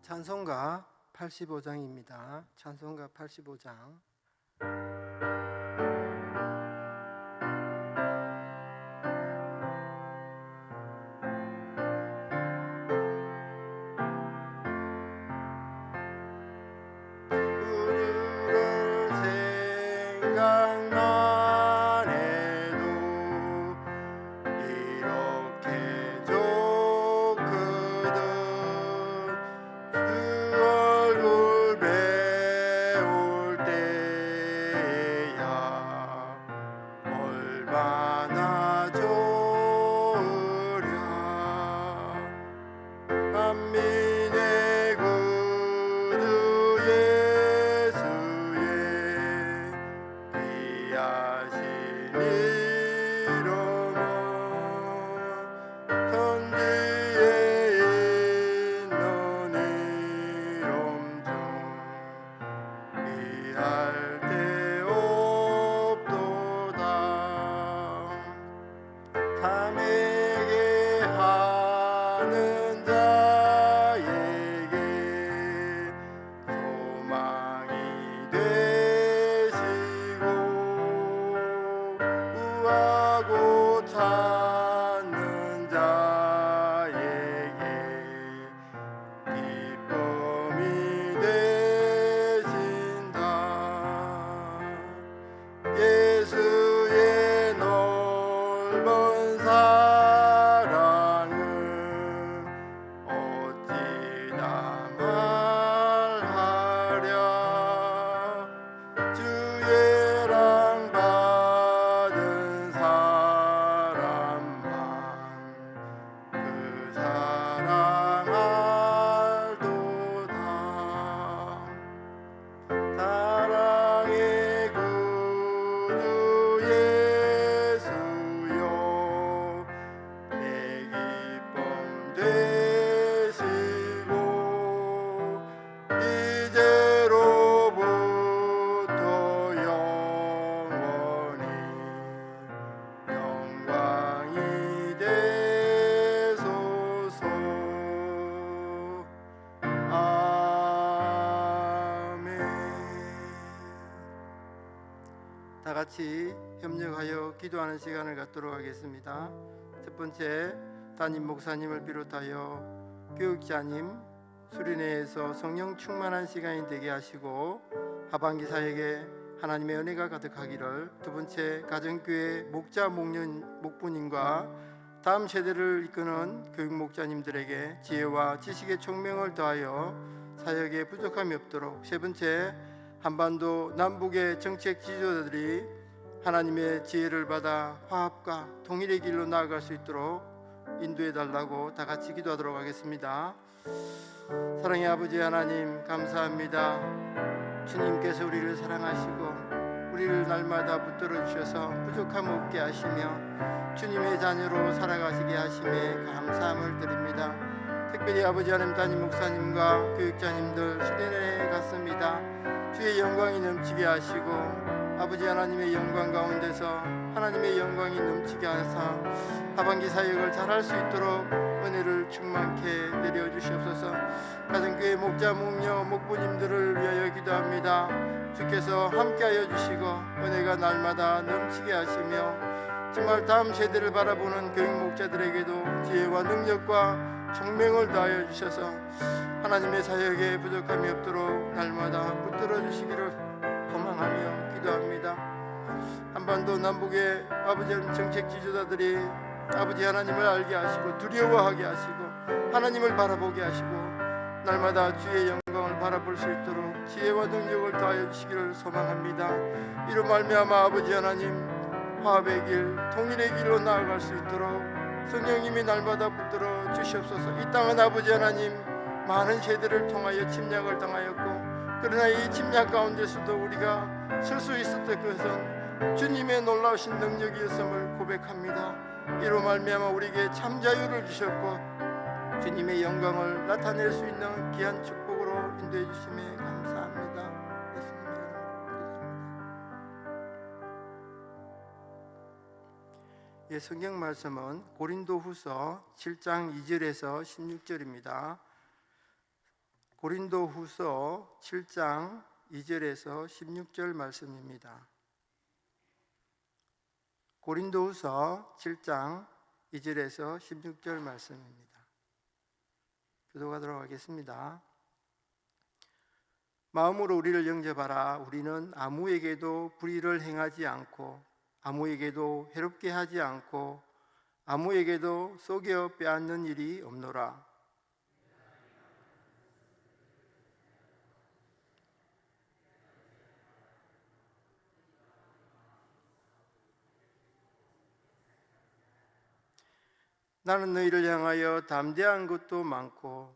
찬송가 85장입니다. 찬송가 85장. 다 같이 협력하여 기도하는 시간을 갖도록 하겠습니다. 첫 번째, 담임 목사님을 비롯하여 교육자님, 수련회에서 성령 충만한 시간이 되게 하시고 하반기 사역에 하나님의 은혜가 가득하기를. 두 번째, 가정교회 목자 목부님과 다음 세대를 이끄는 교육 목자님들에게 지혜와 지식의 총명을 더하여 사역에 부족함이 없도록. 세 번째, 한반도 남북의 정책 지도자들이 하나님의 지혜를 받아 화합과 통일의 길로 나아갈 수 있도록 인도해 달라고 다 같이 기도하도록 하겠습니다. 사랑의 아버지 하나님, 감사합니다. 주님께서 우리를 사랑하시고 우리를 날마다 붙들어 주셔서 부족함 없게 하시며 주님의 자녀로 살아가시게 하심에 감사함을 드립니다. 특별히 아버지 하나님, 담임 목사님과 교육자님들 수련회에 갔습니다. 주의 영광이 넘치게 하시고 아버지 하나님의 영광 가운데서 하나님의 영광이 넘치게 하사 하반기 사역을 잘할 수 있도록 은혜를 충만케 내려주시옵소서. 가정교회 목자 목녀 목부님들을 위하여 기도합니다. 주께서 함께하여 주시고 은혜가 날마다 넘치게 하시며 정말 다음 세대를 바라보는 교육 목자들에게도 지혜와 능력과 총명을 다하여 주셔서 하나님의 사역에 부족함이 없도록 날마다 붙들어 주시기를 소망하며 기도합니다. 한반도 남북의 아버지 하나님 정책 지도자들이 아버지 하나님을 알게 하시고 두려워하게 하시고 하나님을 바라보게 하시고 날마다 주의 영광을 바라볼 수 있도록 지혜와 능력을 다하여 주시기를 소망합니다. 이로 말미암아 아버지 하나님, 화합의 길, 통일의 길로 나아갈 수 있도록 성령님이 날마다 붙들어 주시옵소서. 이 땅은 아버지 하나님 많은 세대를 통하여 침략을 당하였고 그러나 이 침략 가운데서도 우리가 설 수 있었던 것은 주님의 놀라우신 능력이었음을 고백합니다. 이로 말미암아 우리에게 참 자유를 주셨고 주님의 영광을 나타낼 수 있는 귀한 축복으로 인도해 주심에 감사합니다. 예, 성경 말씀은 고린도후서 7장 2절에서 16절입니다. 고린도후서 7장 2절에서 16절 말씀입니다. 고린도후서 7장 2절에서 16절 말씀입니다. 교도하도록 하겠습니다. 마음으로 우리를 영접하라. 우리는 아무에게도 불의를 행하지 않고 아무에게도 해롭게 하지 않고 아무에게도 속여 빼앗는 일이 없노라. 나는 너희를 향하여 담대한 것도 많고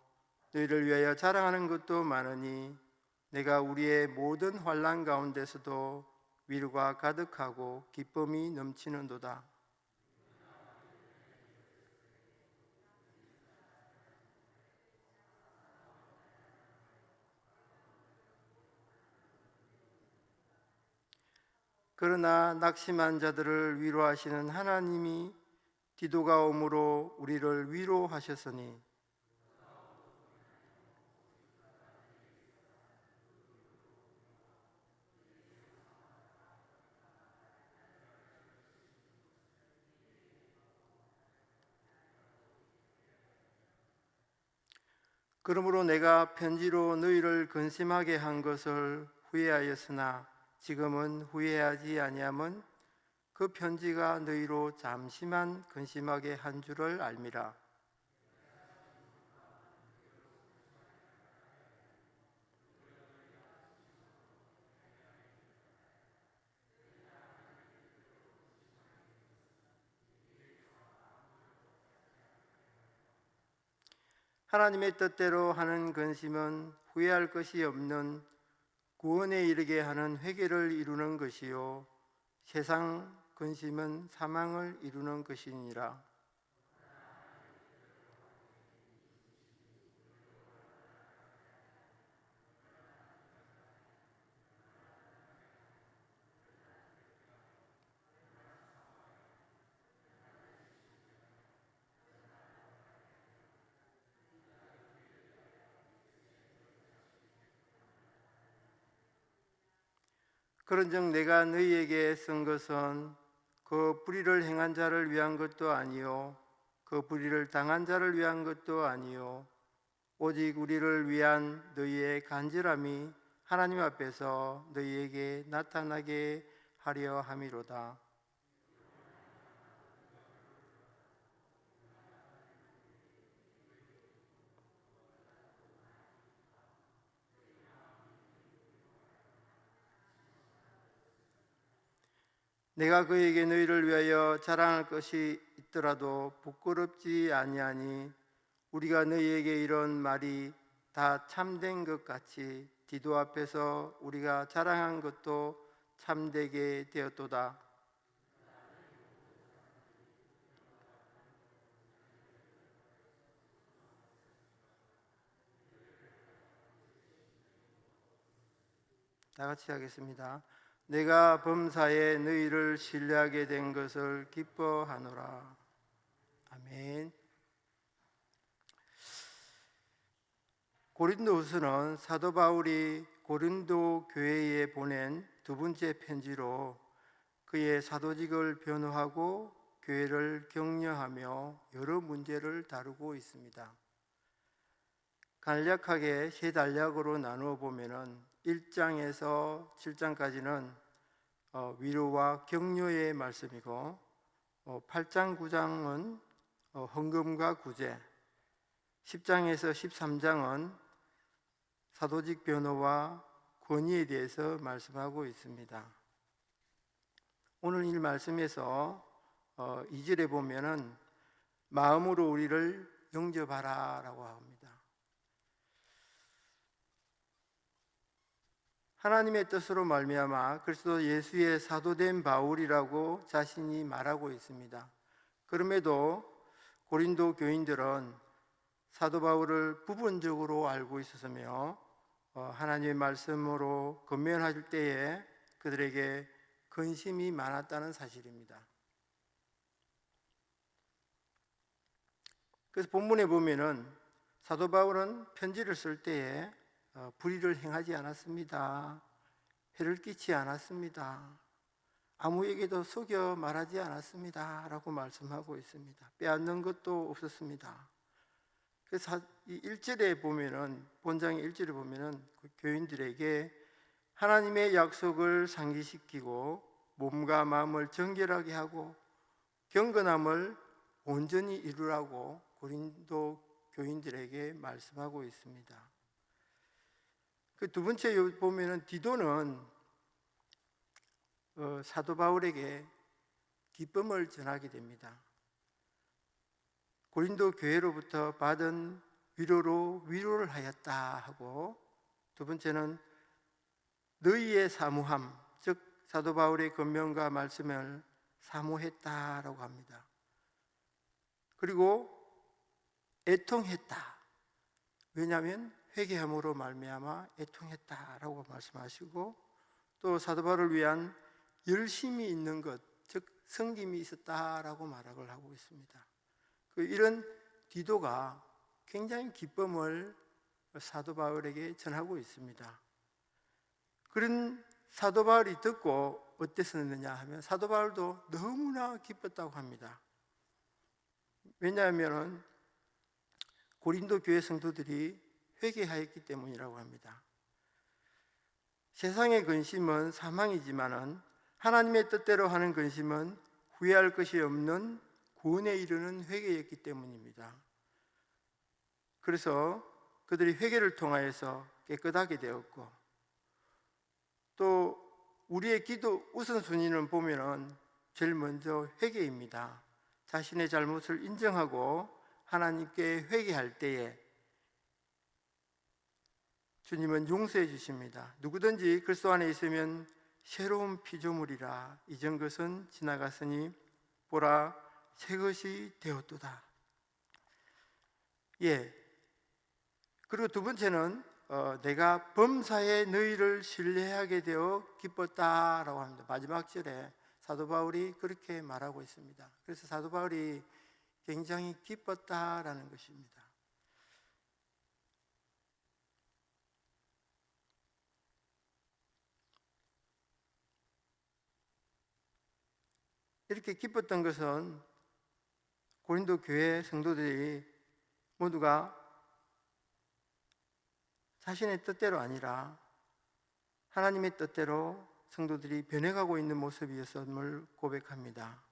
너희를 위하여 자랑하는 것도 많으니 내가 우리의 모든 환난 가운데서도 위로가 가득하고 기쁨이 넘치는도다. 그러나 낙심한 자들을 위로하시는 하나님이 디도가 오므로 우리를 위로하셨으니 그러므로 내가 편지로 너희를 근심하게 한 것을 후회하였으나 지금은 후회하지 아니함은 그 편지가 너희로 잠시만 근심하게 한 줄을 알미라. 하나님의 뜻대로 하는 근심은 후회할 것이 없는 구원에 이르게 하는 회개를 이루는 것이요 세상 근심은 사망을 이루는 것이니라. 그런즉 내가 너희에게 쓴 것은 그 불의를 행한 자를 위한 것도 아니요 그 불의를 당한 자를 위한 것도 아니요 오직 우리를 위한 너희의 간절함이 하나님 앞에서 너희에게 나타나게 하려 함이로다. 내가 그에게 너희를 위하여 자랑할 것이 있더라도 부끄럽지 아니하니 우리가 너희에게 이런 말이 다 참된 것 같이 디도 앞에서 우리가 자랑한 것도 참되게 되었도다. 다 같이 하겠습니다. 내가 범사에 너희를 신뢰하게 된 것을 기뻐하노라. 아멘. 고린도후서는 사도 바울이 고린도 교회에 보낸 두 번째 편지로 그의 사도직을 변호하고 교회를 격려하며 여러 문제를 다루고 있습니다. 간략하게 세 단락으로 나누어 보면은 1장에서 7장까지는 위로와 격려의 말씀이고 8장, 9장은 헌금과 구제, 10장에서 13장은 사도직 변호와 권위에 대해서 말씀하고 있습니다. 오늘 이 말씀에서 2절에 보면은 마음으로 우리를 영접하라 라고 합니다. 하나님의 뜻으로 말미암아 그리스도 예수의 사도된 바울이라고 자신이 말하고 있습니다. 그럼에도 고린도 교인들은 사도 바울을 부분적으로 알고 있었으며 하나님의 말씀으로 권면할 때에 그들에게 근심이 많았다는 사실입니다. 그래서 본문에 보면은 사도 바울은 편지를 쓸 때에 불의를 행하지 않았습니다. 해를 끼치지 않았습니다. 아무에게도 속여 말하지 않았습니다 라고 말씀하고 있습니다. 빼앗는 것도 없었습니다. 그래서 이 1절에 보면은, 본장의 1절에 보면은 그 교인들에게 하나님의 약속을 상기시키고 몸과 마음을 정결하게 하고 경건함을 온전히 이루라고 고린도 교인들에게 말씀하고 있습니다. 그 두 번째 보면은 디도는 사도 바울에게 기쁨을 전하게 됩니다. 고린도 교회로부터 받은 위로로 위로를 하였다 하고, 두 번째는 너희의 사모함, 즉 사도 바울의 권면과 말씀을 사모했다라고 합니다. 그리고 애통했다. 왜냐하면 회개함으로 말미암아 애통했다라고 말씀하시고, 또 사도 바울을 위한 열심이 있는 것, 즉 섬김이 있었다라고 말을 하고 있습니다. 이런 디도가 굉장히 기쁨을 사도 바울에게 전하고 있습니다. 그런 사도 바울이 듣고 어땠었느냐 하면 사도 바울도 너무나 기뻤다고 합니다. 왜냐하면 고린도 교회 성도들이 회개하였기 때문이라고 합니다. 세상의 근심은 사망이지만은 하나님의 뜻대로 하는 근심은 후회할 것이 없는 구원에 이르는 회개였기 때문입니다. 그래서 그들이 회개를 통하여서 깨끗하게 되었고, 또 우리의 기도 우선순위는 보면은 제일 먼저 회개입니다. 자신의 잘못을 인정하고 하나님께 회개할 때에 주님은 용서해 주십니다. 누구든지 그리스도 안에 있으면 새로운 피조물이라, 이전 것은 지나갔으니 보라 새 것이 되었도다. 그리고 두 번째는 내가 범사에 너희를 신뢰하게 되어 기뻤다라고 합니다. 마지막 절에 사도 바울이 그렇게 말하고 있습니다. 그래서 사도 바울이 굉장히 기뻤다라는 것입니다. 이렇게 기뻤던 것은 고린도 교회 성도들이 모두가 자신의 뜻대로 아니라 하나님의 뜻대로 성도들이 변해가고 있는 모습이었음을 고백합니다.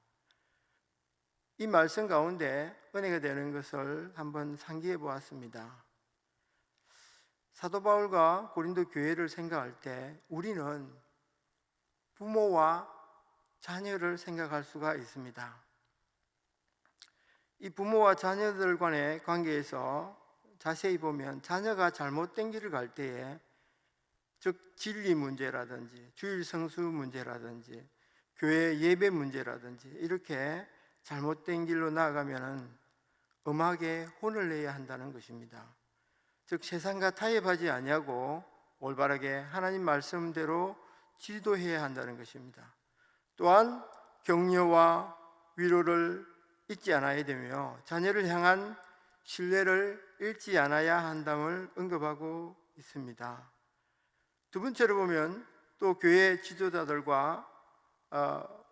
이 말씀 가운데 은혜가 되는 것을 한번 상기해 보았습니다. 사도 바울과 고린도 교회를 생각할 때 우리는 부모와 자녀를 생각할 수가 있습니다. 이 부모와 자녀들 간의 관계에서 자세히 보면 자녀가 잘못된 길을 갈 때에, 즉 진리 문제라든지 주일 성수 문제라든지 교회 예배 문제라든지 이렇게 잘못된 길로 나아가면 엄하게 혼을 내야 한다는 것입니다. 즉 세상과 타협하지 아니하고 올바르게 하나님 말씀대로 지도해야 한다는 것입니다. 또한 격려와 위로를 잊지 않아야 되며 자녀를 향한 신뢰를 잃지 않아야 한다을 언급하고 있습니다. 두 번째로 보면 또 교회 지도자들과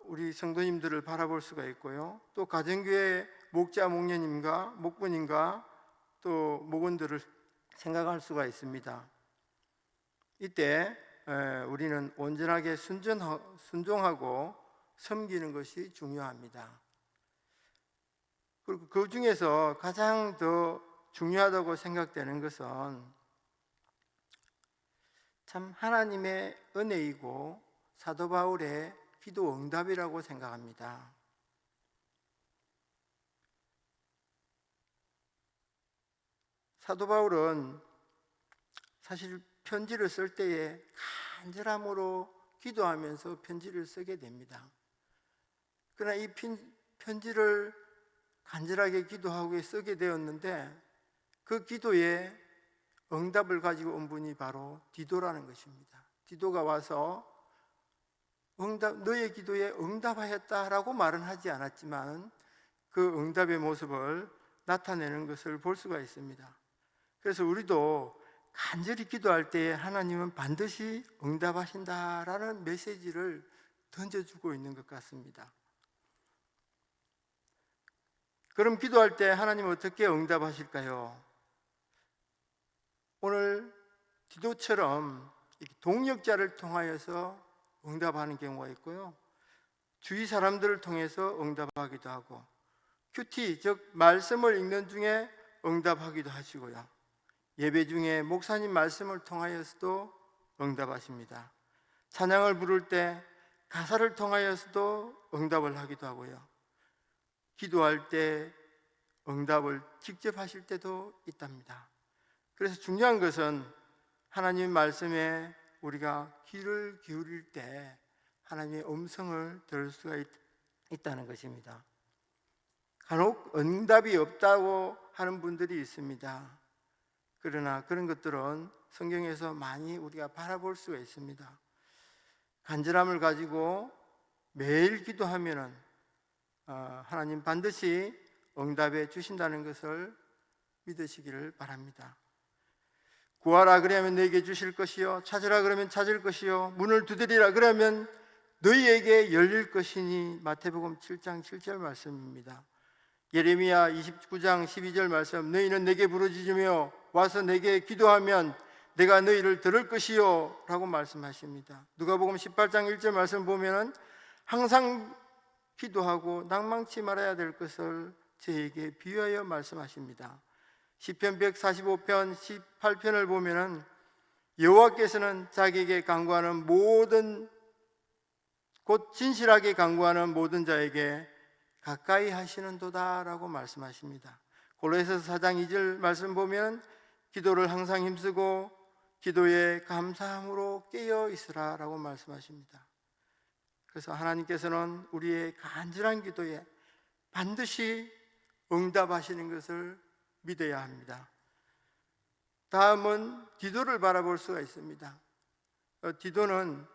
우리 성도님들을 바라볼 수가 있고요, 또 가정교회 목자, 목녀님과 목부님과 또 목원들을 생각할 수가 있습니다. 이때 우리는 온전하게 순종하고 섬기는 것이 중요합니다. 그리고 그 중에서 가장 더 중요하다고 생각되는 것은 참 하나님의 은혜이고 사도 바울의 기도 응답이라고 생각합니다. 사도 바울은 사실 편지를 쓸 때에 간절함으로 기도하면서 편지를 쓰게 됩니다. 그러나 이 편지를 간절하게 기도하고 쓰게 되었는데 그 기도에 응답을 가지고 온 분이 바로 디도라는 것입니다. 디도가 와서 너의 기도에 응답하였다라고 말은 하지 않았지만 그 응답의 모습을 나타내는 것을 볼 수가 있습니다. 그래서 우리도 간절히 기도할 때 하나님은 반드시 응답하신다라는 메시지를 던져주고 있는 것 같습니다. 그럼 기도할 때 하나님 어떻게 응답하실까요? 오늘 디도처럼 동역자를 통하여서 응답하는 경우가 있고요, 주위 사람들을 통해서 응답하기도 하고, 큐티 즉 말씀을 읽는 중에 응답하기도 하시고요, 예배 중에 목사님 말씀을 통하여서도 응답하십니다. 찬양을 부를 때 가사를 통하여서도 응답을 하기도 하고요, 기도할 때 응답을 직접 하실 때도 있답니다. 그래서 중요한 것은 하나님 말씀에 우리가 귀를 기울일 때 하나님의 음성을 들을 수가 있다는 것입니다. 간혹 응답이 없다고 하는 분들이 있습니다. 그러나 그런 것들은 성경에서 많이 우리가 바라볼 수가 있습니다. 간절함을 가지고 매일 기도하면은 하나님 반드시 응답해 주신다는 것을 믿으시기를 바랍니다. 구하라 그러면 너에게 주실 것이요, 찾으라 그러면 찾을 것이요, 문을 두드리라 그러면 너희에게 열릴 것이니, 마태복음 7장 7절 말씀입니다. 예레미야 29장 12절 말씀, 너희는 내게 부르짖으며 와서 내게 기도하면 내가 너희를 들을 것이요 라고 말씀하십니다. 누가복음 18장 1절 말씀 보면 항상 기도하고 낭망치 말아야 될 것을 저에게 비유하여 말씀하십니다. 시편 145편 18편을 보면 여호와께서는 자기에게 간구하는 모든, 곧 진실하게 간구하는 모든 자에게 가까이 하시는도다 라고 말씀하십니다. 골로새서 4장 2절 말씀 보면 기도를 항상 힘쓰고 기도에 감사함으로 깨어 있으라 라고 말씀하십니다. 그래서 하나님께서는 우리의 간절한 기도에 반드시 응답하시는 것을 믿어야 합니다. 다음은 디도를 바라볼 수가 있습니다. 디도는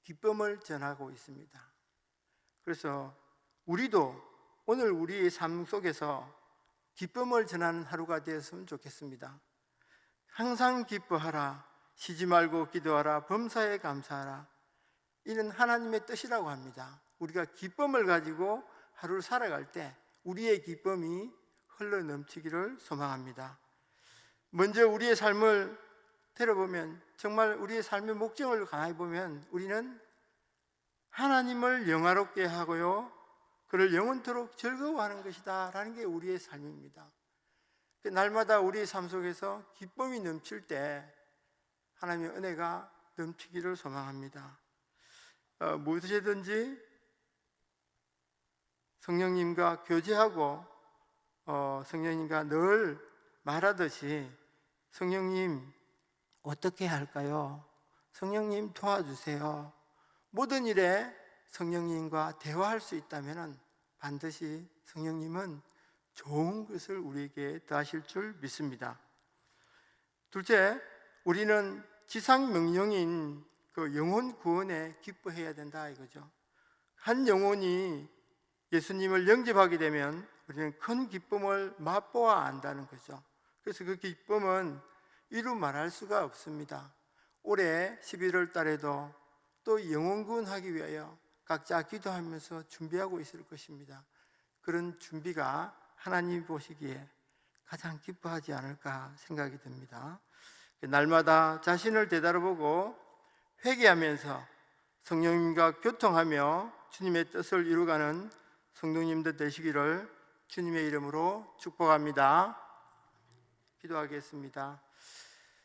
기쁨을 전하고 있습니다. 그래서 우리도 오늘 우리의 삶 속에서 기쁨을 전하는 하루가 되었으면 좋겠습니다. 항상 기뻐하라, 쉬지 말고 기도하라, 범사에 감사하라. 이는 하나님의 뜻이라고 합니다. 우리가 기쁨을 가지고 하루를 살아갈 때 우리의 기쁨이 흘러 넘치기를 소망합니다. 먼저 우리의 삶을 들어보면, 정말 우리의 삶의 목적을 가만히 보면 우리는 하나님을 영화롭게 하고요, 그를 영원토록 즐거워하는 것이다 라는 게 우리의 삶입니다. 날마다 우리의 삶 속에서 기쁨이 넘칠 때 하나님의 은혜가 넘치기를 소망합니다. 무엇이든지 성령님과 교제하고 성령님과 늘 말하듯이, 성령님 어떻게 할까요? 성령님 도와주세요. 모든 일에 성령님과 대화할 수 있다면 반드시 성령님은 좋은 것을 우리에게 더하실 줄 믿습니다. 둘째, 우리는 지상 명령인 그 영혼 구원에 기뻐해야 된다 이거죠. 한 영혼이 예수님을 영접하게 되면 우리는 큰 기쁨을 맛보아 안다는 거죠. 그래서 그 기쁨은 이루 말할 수가 없습니다. 올해 11월 달에도 또 영혼 구원하기 위하여 각자 기도하면서 준비하고 있을 것입니다. 그런 준비가 하나님이 보시기에 가장 기뻐하지 않을까 생각이 듭니다. 날마다 자신을 되돌아보고 회개하면서 성령님과 교통하며 주님의 뜻을 이루가는 성도님들 되시기를 주님의 이름으로 축복합니다. 기도하겠습니다.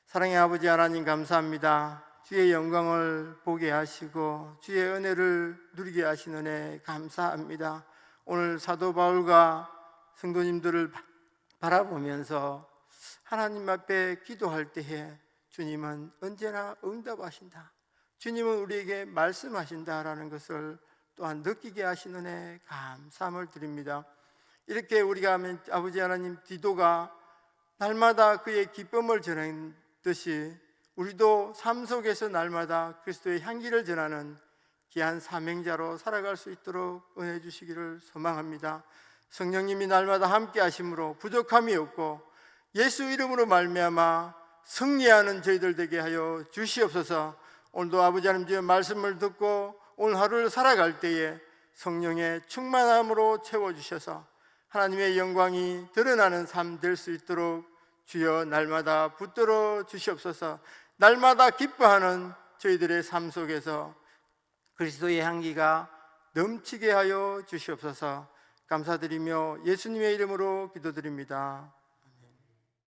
사랑의 아버지 하나님, 감사합니다. 주의 영광을 보게 하시고 주의 은혜를 누리게 하신 은혜 감사합니다. 오늘 사도 바울과 성도님들을 바라보면서 하나님 앞에 기도할 때에 주님은 언제나 응답하신다, 주님은 우리에게 말씀하신다라는 것을 또한 느끼게 하시는 은혜 감사함을 드립니다. 이렇게 우리가 하면 아버지 하나님, 디도가 날마다 그의 기쁨을 전하는 듯이 우리도 삶 속에서 날마다 그리스도의 향기를 전하는 귀한 사명자로 살아갈 수 있도록 은혜 주시기를 소망합니다. 성령님이 날마다 함께 하심으로 부족함이 없고 예수 이름으로 말미암아 승리하는 저희들 되게 하여 주시옵소서. 오늘도 아버지 하나님 주의 말씀을 듣고 오늘 하루를 살아갈 때에 성령의 충만함으로 채워주셔서 하나님의 영광이 드러나는 삶 될 수 있도록 주여 날마다 붙들어 주시옵소서. 날마다 기뻐하는 저희들의 삶 속에서 그리스도의 향기가 넘치게 하여 주시옵소서. 감사드리며 예수님의 이름으로 기도드립니다.